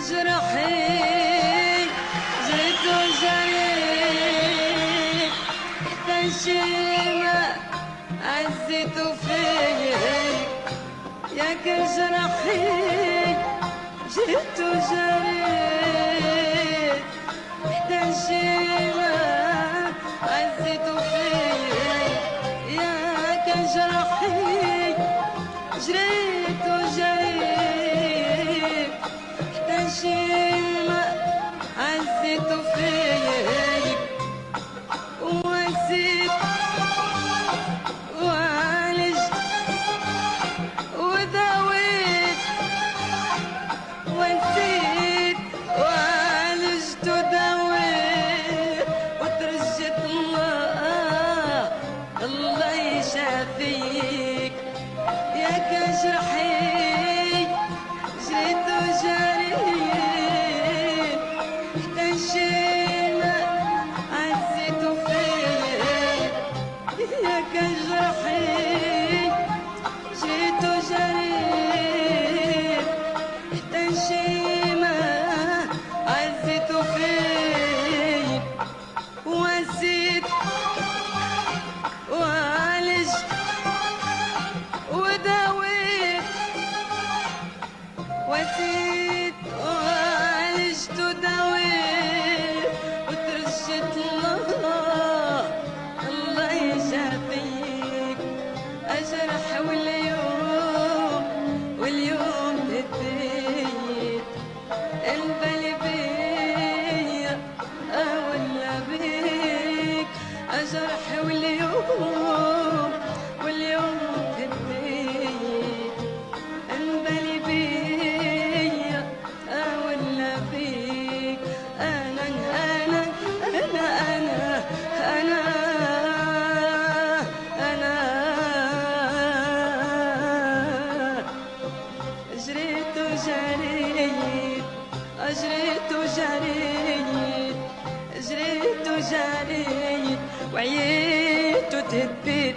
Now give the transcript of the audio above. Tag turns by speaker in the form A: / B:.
A: جرحي جيت وجريت تنشيمة عزيت فيك ياك جرحي جيت وجريت تنشيمة عزيت فيك ياك جرحي جريت وجريت تنشيمة عزيت فيك وزيت وعالجت وداويت ونسيت وعالجت وداويت وترجت الله يشافيك ياك جرحي جريت وجريت تنشيمة عزيت فيك ياك جرحي جريت وجريت تنشيمة عزيت فيك ونسيت وعالجت وداويت وزيت وعالجت وداويت وترشت الله يشافيك أجرح واليوم هديت البالي بيا ولا بيك أجرح واليوم هديت البالي بيا ولا بيك أنا جريت وجريت جريت وجريت جريت وجريت وعييت وتهديت